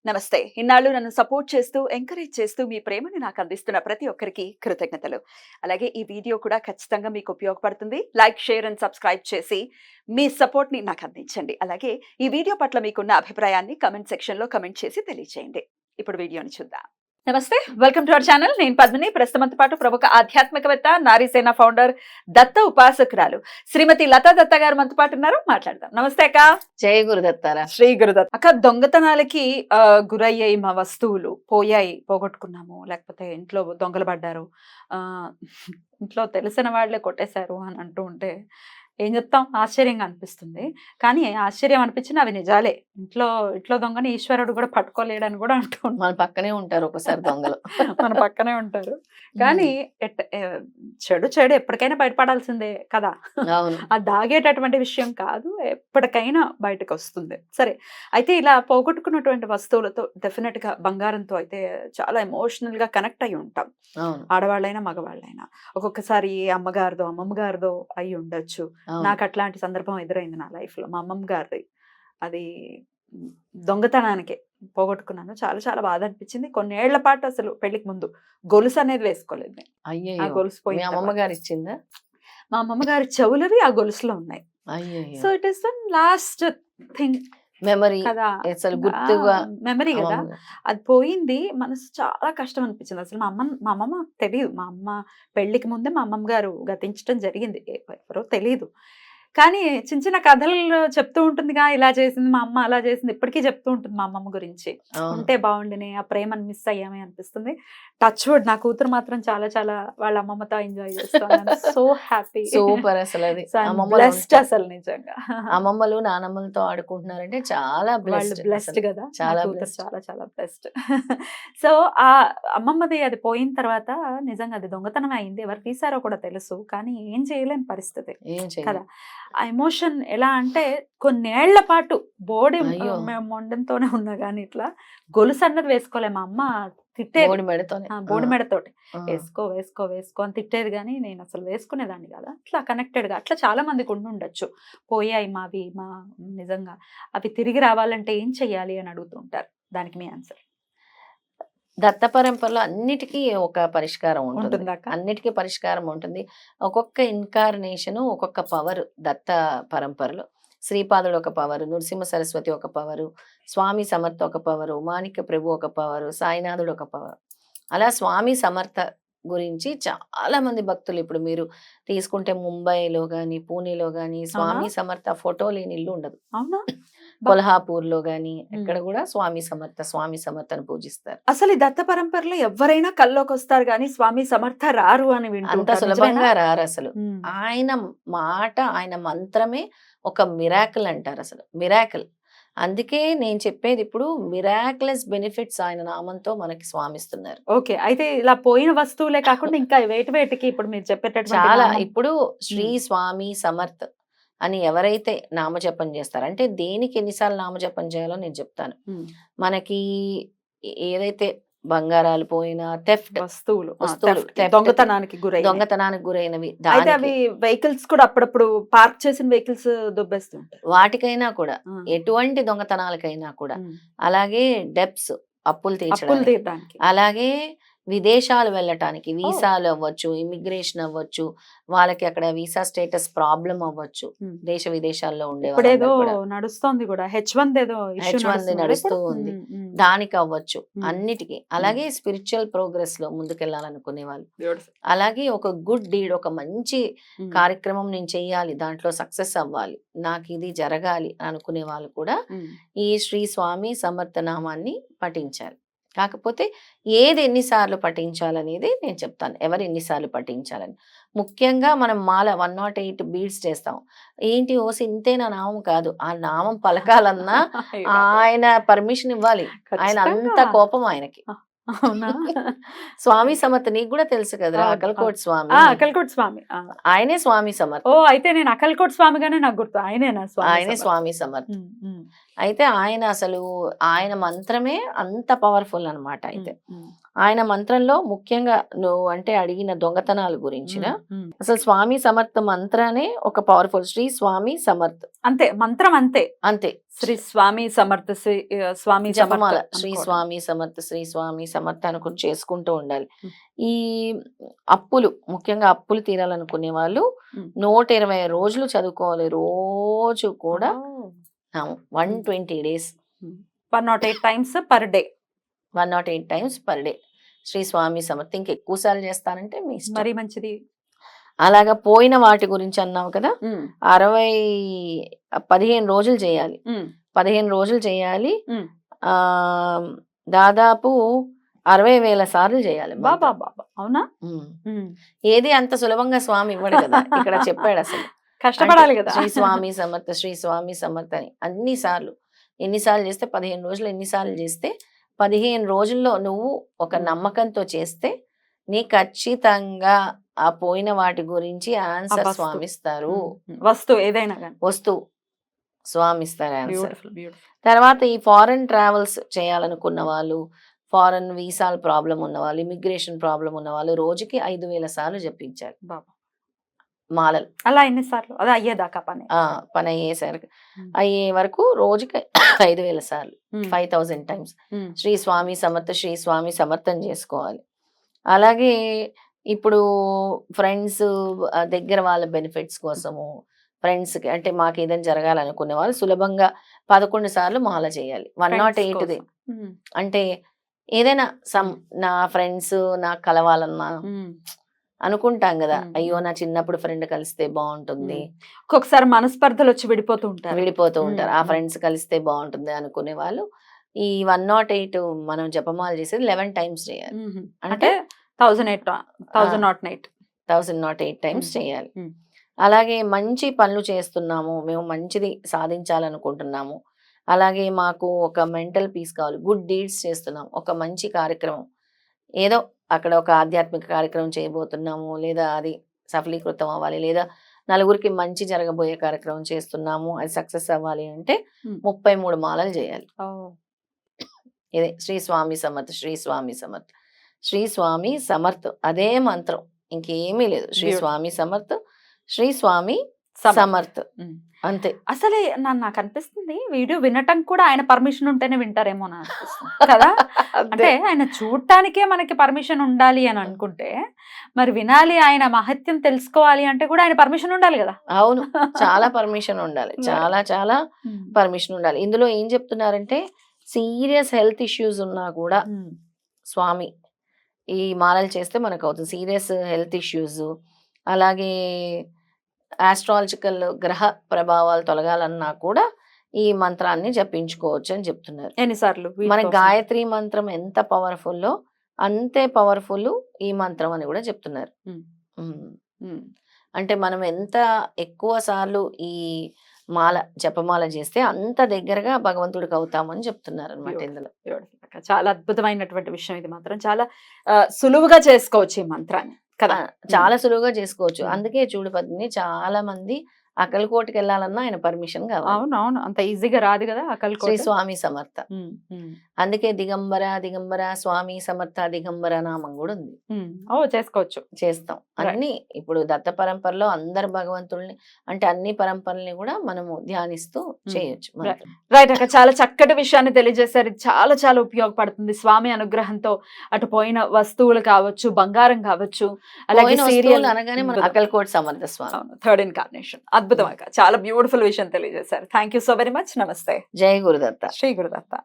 నమస్తే. ఇన్నాళ్ళు నన్ను సపోర్ట్ చేస్తూ, ఎంకరేజ్ చేస్తూ మీ ప్రేమని నాకు అందిస్తున్న ప్రతి ఒక్కరికి కృతజ్ఞతలు. అలాగే ఈ వీడియో కూడా ఖచ్చితంగా మీకు ఉపయోగపడుతుంది. లైక్, షేర్ అండ్ సబ్స్క్రైబ్ చేసి మీ సపోర్ట్‌ని నాకు అందించండి. అలాగే ఈ వీడియో పట్ల మీకున్న అభిప్రాయాన్ని కామెంట్ సెక్షన్‌లో కామెంట్ చేసి తెలియజేయండి. ఇప్పుడు వీడియోని చూద్దాం. నమస్తే. Welcome to our channel. నేను పద్మిని. ప్రస్తుతంతో పాటు ప్రముఖ ఆధ్యాత్మికవేత్త, నారీసేన ఫౌండర్, దత్త ఉపాసకురాలు శ్రీమతి లతా దత్త గారు మనతో పాటు ఉన్నారు. మాట్లాడదాం. నమస్తే అక్క. జై గురుదత్తారా. శ్రీ గురుదత్త. అక్క, దొంగతనాలకి గురయ్యాయి మా వస్తువులు, పోయాయి, పోగొట్టుకున్నాము, లేకపోతే ఇంట్లో దొంగలు పడ్డారు, ఇంట్లో తెలిసిన వాళ్ళే కొట్టేశారు అని అంటూ ఉంటే ఏం చెప్తాం, ఆశ్చర్యంగా అనిపిస్తుంది. కానీ ఆశ్చర్యం అనిపించిన అవి నిజాలే. ఇంట్లో దొంగని ఈశ్వరుడు కూడా పట్టుకోలేడని కూడా అంటూ మన పక్కనే ఉంటారు ఒకసారి దొంగలు. మన పక్కనే ఉంటారు. కానీ చెడు ఎప్పటికైనా బయటపడాల్సిందే కదా. అవును. అది దాగేటటువంటి విషయం కాదు, ఎప్పటికైనా బయటకు వస్తుంది. సరే, అయితే ఇలా పోగొట్టుకున్నటువంటి వస్తువులతో డెఫినెట్ గా బంగారంతో అయితే చాలా ఎమోషనల్ గా కనెక్ట్ అయి ఉంటాం. ఆడవాళ్ళైనా మగవాళ్ళైనా. ఒక్కొక్కసారి అమ్మగారిదో అమ్మమ్మ గారిదో అయి ఉండొచ్చు. నాకు అట్లాంటి సందర్భం ఎదురైంది నా లైఫ్ లో. మా అమ్మమ్మ గారిది అది దొంగతనానికి పోగొట్టుకున్నాను. చాలా చాలా బాధ అనిపించింది. కొన్నేళ్ల పాటు అసలు పెళ్లికి ముందు గొలుసు అనేది వేసుకోలేదు. ఆ గొలుసు పోయి అమ్మమ్మ గారు ఇచ్చిందా? మా అమ్మమ్మ గారి చెవులవి ఆ గొలుసులో ఉన్నాయి. So it is the last thing, memory కదా, గుర్తుగా మెమరీ కదా. అది పోయింది. మనసు చాలా కష్టం అనిపించింది. అసలు మా అమ్మమ్మ తెలియదు. మా అమ్మ పెళ్లికి ముందే మా అమ్మమ్మ గారు గతించడం జరిగింది. ఎవరో తెలియదు. కానీ చిన్న చిన్న కథలు చెప్తూ ఉంటుందిగా, ఇలా చేసింది మా అమ్మ, అలా చేసింది, ఇప్పటికీ చెప్తూ ఉంటుంది మా అమ్మమ్మ గురించి. ఉంటే బాగుండినే, ఆ ప్రేమను మిస్ అయ్యామే అనిపిస్తుంది. టచ్ వుడ్, నా కూతురు మాత్రం చాలా చాలా వాళ్ళ అమ్మమ్మతో ఎంజాయ్ చేస్తాను. So happy, super. అసలు అది బ్లెస్డ్. అసలు నిజంగా అమ్మమ్మలు నానమ్మలతో ఆడుకుంటున్నారంటే చాలా బ్లెస్డ్ కదా. చాలా చాలా చాలా బ్లెస్డ్. సో ఆ అమ్మమ్మది అది పోయిన తర్వాత నిజంగా అది దొంగతనం అయింది. ఎవరు తీసారో కూడా తెలుసు, కానీ ఏం చేయలేని పరిస్థితి కదా. ఆ ఎమోషన్ ఎలా అంటే కొన్నేళ్ల పాటు బోడి మొండంతోనే ఉన్నా కానీ ఇట్లా గొలుసు అన్నది వేసుకోలే. మా అమ్మ తిట్టేది బోడి మెడతోటి, వేసుకో వేసుకో వేసుకో అని తిట్టేది. కానీ నేను అసలు వేసుకునేదాన్ని కదా. అట్లా కనెక్టెడ్ గా అట్లా చాలా మందికి ఉండొచ్చు. పోయాయి మావి, నిజంగా అవి తిరిగి రావాలంటే ఏం చెయ్యాలి అని అడుగుతుంటారు. దానికి మీ ఆన్సర్? దత్త పరంపరలో అన్నిటికీ ఒక పరిష్కారం ఉంటుంది. అన్నిటికీ పరిష్కారం ఉంటుంది. ఒక్కొక్క ఇన్కార్నేషన్ ఒక్కొక్క పవర్. దత్త పరంపరలో శ్రీపాదుడు ఒక పవరు, నృసింహ సరస్వతి ఒక పవరు, స్వామి సమర్థ ఒక పవరు, మాణిక్య ప్రభు ఒక పవరు, సాయినాథుడు ఒక పవరు. అలా స్వామి సమర్థ గురించి చాలా మంది భక్తులు, ఇప్పుడు మీరు తీసుకుంటే ముంబైలో గాని, పూణేలో గాని స్వామి సమర్థ ఫోటో లేని ఇల్లు ఉండదు. అవునా? కొల్హాపూర్ లో గాని ఎక్కడ కూడా స్వామి సమర్థ అని పూజిస్తారు. అసలు ఈ దత్త పరంపరలో ఎవరైనా కల్లోకి వస్తారు కానీ స్వామి సమర్థ రారు అని అంత సులభంగా రారు అసలు. ఆయన మాట, ఆయన మంత్రమే ఒక మిరాకిల్ అంటారు. అసలు మిరాకిల్. అందుకే నేను చెప్పేది, ఇప్పుడు మిరాక్యులస్ బెనిఫిట్స్ ఆయన నామంతో మనకి స్వామిస్తున్నారు. ఓకే, అయితే ఇలా పోయిన వస్తువులే కాకుండా ఇంకా వేటికి ఇప్పుడు మీరు చెప్పేటట్టు చాలా. ఇప్పుడు శ్రీ స్వామి సమర్థ్ అని ఎవరైతే నామజపం చేస్తారో, అంటే దేనికి ఎన్నిసార్లు నామజపం చేయాలో నేను చెప్తాను. మనకి ఏదైతే బంగారాలు పోయిన థెఫ్ట్ వస్తువులు దొంగతనానికి గురైనవి, అవి వెహికల్స్ కూడా అప్పుడప్పుడు పార్క్ చేసిన వెహికల్స్ దొబ్బేస్తుంటారు. వాటికైనా కూడా, ఎటువంటి దొంగతనాలకైనా కూడా, అలాగే డెప్స్ అప్పులు తీర్చడానికి, అలాగే విదేశాలు వెళ్ళటానికి వీసాలు అవ్వచ్చు, ఇమిగ్రేషన్ అవ్వచ్చు, వాళ్ళకి అక్కడ వీసా స్టేటస్ ప్రాబ్లం అవ్వచ్చు, దేశ విదేశాల్లో ఉండే నడుస్తుంది కూడా, H1 నడుస్తూ ఉంది, దానికి అవ్వచ్చు, అన్నిటికీ. అలాగే స్పిరిచువల్ ప్రోగ్రెస్ లో ముందుకెళ్లాలనుకునే వాళ్ళు, అలాగే ఒక గుడ్ డీడ్, ఒక మంచి కార్యక్రమం నేను చెయ్యాలి, దాంట్లో సక్సెస్ అవ్వాలి, నాకు ఇది జరగాలి అనుకునే వాళ్ళు కూడా ఈ శ్రీ స్వామి సమర్థ నామాన్ని పఠించాలి. కాకపోతే ఏది ఎన్నిసార్లు పఠించాలనేది నేను చెప్తాను, ఎవరు ఎన్నిసార్లు పఠించాలని. ముఖ్యంగా మనం మాల 108 బీడ్స్ చేస్తాం. ఏంటి ఓసి ఇంతే నా నామం కాదు, ఆ నామం పలకాలన్నా ఆయన పర్మిషన్ ఇవ్వాలి. ఆయన అంత కోపం ఆయనకి. స్వామి సమర్థ నీకు కూడా తెలుసు కదరా, అకల్కోట్ స్వామి. ఆయనే స్వామి సమర్థ. ఓ, అయితే నేను అకల్కోట్ స్వామిగానే నాకు గుర్తు, ఆయనే స్వామి సమర్థ. అయితే ఆయన అసలు ఆయన మంత్రమే అంత పవర్ఫుల్ అన్నమాట. అయితే ఆయన మంత్రంలో ముఖ్యంగా నువ్వు అంటే అడిగిన దొంగతనాల గురించిన అసలు స్వామి సమర్థ మంత్రానే ఒక పవర్ఫుల్. శ్రీ స్వామి సమర్థ్ అంతే మంత్రం, అంతే అంతే. శ్రీ స్వామి సమర్థ, శ్రీ స్వామి జపమాల సమర్థ శ్రీ అనుకోవడం. స్వామి సమర్థ, శ్రీ స్వామి సమర్థ అనుకుని చేసుకుంటూ ఉండాలి. ఉమ్. ఈ అప్పులు, ముఖ్యంగా అప్పులు తీరాలనుకునే వాళ్ళు ఉమ్. 120 రోజులు చదువుకోవాలి. రోజు కూడా ఓ. 120 days 108 times per day. 108 times per day Sri Swami Samartha. ఇంకెక్కువ సార్లు చేస్తానంటే మీ ఇష్టం. మరీ మంచిది. అలాగా పోయిన వాటి గురించి అన్నావు కదా, 15 రోజులు చేయాలి. 15 రోజులు చేయాలి. ఆ దాదాపు 60,000 సార్లు చేయాలి. బాబా బాబా, అవునా? ఏది అంత సులభంగా స్వామి ఇవ్వడు కదా, ఇక్కడ చెప్పాడు అసలు. కష్టపడాలి కదా. శ్రీ స్వామి సమర్థ, శ్రీ స్వామి సమర్థ అని అన్ని సార్లు. ఎన్నిసార్లు చేస్తే 15 రోజులు, ఎన్నిసార్లు చేస్తే 15 రోజుల్లో నువ్వు ఒక నమ్మకంతో చేస్తే నీ ఖచ్చితంగా ఆ పోయిన వాటి గురించి ఆన్సర్ వస్తువు. స్వామి ఇస్తారు. వస్తువు ఏదైనా కానీ. వస్తువు స్వామి ఇస్తారు ఆన్సర్. Beautiful beautiful. తర్వాత ఈ ఫారెన్ ట్రావెల్స్ చేయాలనుకున్న వాళ్ళు, ఫారెన్ వీసాల ప్రాబ్లం ఉన్న వాళ్ళు, ఇమిగ్రేషన్ ప్రాబ్లం ఉన్న వాళ్ళు రోజుకి 5,000 సార్లు జపించాలి బాబా. మాలలు. అలా ఎన్నిసార్లు? అదే అయ్యేదాకా పని. పని అయ్యే వరకు రోజుకి 5,000 సార్లు, 5,000 times శ్రీ స్వామి సమర్థ, శ్రీ స్వామి సమర్థం చేసుకోవాలి. అలాగే ఇప్పుడు ఫ్రెండ్స్ దగ్గర వాళ్ళ బెనిఫిట్స్ కోసము, ఫ్రెండ్స్కి అంటే మాకు ఏదైనా జరగాలనుకునే వాళ్ళు సులభంగా 11 సార్లు మాల చేయాలి. 108ది అంటే ఏదైనా నా ఫ్రెండ్స్ నాకు కలవాలన్నా అనుకుంటాం కదా, అయ్యో నా చిన్నప్పుడు ఫ్రెండ్ కలిస్తే బాగుంటుంది, ఒక్కొక్కసారి మనస్పర్ధలు వచ్చి విడిపోతూ ఉంటారు. ఆ ఫ్రెండ్స్ కలిస్తే బాగుంటుంది అనుకునే వాళ్ళు ఈ 108 మనం జపమాల చేసేది 11 times చేయాలి. అంటే 1008 times చేయాలి. అలాగే మంచి పనులు చేస్తున్నాము, మేము మంచిది సాధించాలనుకుంటున్నాము, అలాగే మాకు ఒక మెంటల్ పీస్ కావాలి, గుడ్ డీడ్స్ చేస్తున్నాం, ఒక మంచి కార్యక్రమం ఏదో అక్కడ ఒక ఆధ్యాత్మిక కార్యక్రమం చేయబోతున్నాము, లేదా అది సఫలీకృతం అవ్వాలి, లేదా నలుగురికి మంచి జరగబోయే కార్యక్రమం చేస్తున్నాము, అది సక్సెస్ అవ్వాలి అంటే 33 మాలలు చేయాలి. ఇదే శ్రీ స్వామి సమర్థ, శ్రీ స్వామి సమర్థ, శ్రీ స్వామి సమర్థ్. అదే మంత్రం, ఇంకేమీ లేదు. శ్రీ స్వామి సమర్థ్, శ్రీ స్వామి సమర్థ్, అంతే. అసలే నాకు అనిపిస్తుంది వీడియో వినటం కూడా ఆయన పర్మిషన్ ఉంటేనే వింటారేమో అని అనిపిస్తుంది కదా. అంటే ఆయన చూడటానికే మనకి పర్మిషన్ ఉండాలి అని అనుకుంటే, మరి వినాలి, ఆయన మహత్యం తెలుసుకోవాలి అంటే కూడా ఆయన పర్మిషన్ ఉండాలి కదా. అవును, చాలా పర్మిషన్ ఉండాలి, చాలా చాలా పర్మిషన్ ఉండాలి. ఇందులో ఏం చెప్తున్నారంటే సీరియస్ హెల్త్ ఇష్యూస్ ఉన్నా కూడా స్వామి ఈ మాలలు చేస్తే మనకు అవుతుంది. సీరియస్ హెల్త్ ఇష్యూస్, అలాగే ఆస్ట్రాలజికల్ గ్రహ ప్రభావాలు తొలగాలన్నా కూడా ఈ మంత్రాన్ని జపించుకోవచ్చు అని చెప్తున్నారు. ఎన్నిసార్లు? మన గాయత్రి మంత్రం ఎంత పవర్ఫుల్లో అంతే పవర్ఫుల్ ఈ మంత్రం అని కూడా చెప్తున్నారు. అంటే మనం ఎంత ఎక్కువ సార్లు ఈ మాల జపమాల చేస్తే అంత దగ్గరగా భగవంతుడికి అవుతామని చెప్తున్నారు అనమాట ఇందులో. చాలా అద్భుతమైనటువంటి విషయం ఇది మాత్రం. చాలా సులువుగా చేసుకోవచ్చు ఈ మంత్రాన్ని కదా, చాలా సులువుగా చేసుకోవచ్చు. అందుకే చూడు పద్మిని, చాలా మంది అక్కలకోటకి వెళ్ళాలన్నా ఆయన పర్మిషన్ కావాలి. అవునవును, అంత ఈజీగా రాదు కదా అక్కలకోట. శ్రీ స్వామి సమర్థ, అందుకే దిగంబర దిగంబర స్వామి సమర్థ దిగంబర నామం కూడా ఉంది. చేసుకోవచ్చు, చేస్తాం అన్ని. ఇప్పుడు దత్త పరంపరలో అందరు భగవంతుల్ని అంటే అన్ని పరంపరల్ని కూడా మనము ధ్యానిస్తూ చేయొచ్చు. రైట్ అక్క, చాలా చక్కటి విషయాన్ని తెలియజేశారు. చాలా చాలా ఉపయోగపడుతుంది. స్వామి అనుగ్రహంతో అటు పోయిన వస్తువులు కావచ్చు, బంగారం కావచ్చు, అలాగే సీరియల్ అనగానే మన అక్కలకోట సమర్థ స్వామి, 3rd incarnation. అద్భుతం అక్క, చాలా బ్యూటిఫుల్ విషయం తెలియజేశారు. Thank you so very much. నమస్తే. జై గురుదత్త. శ్రీ గురుదత్త.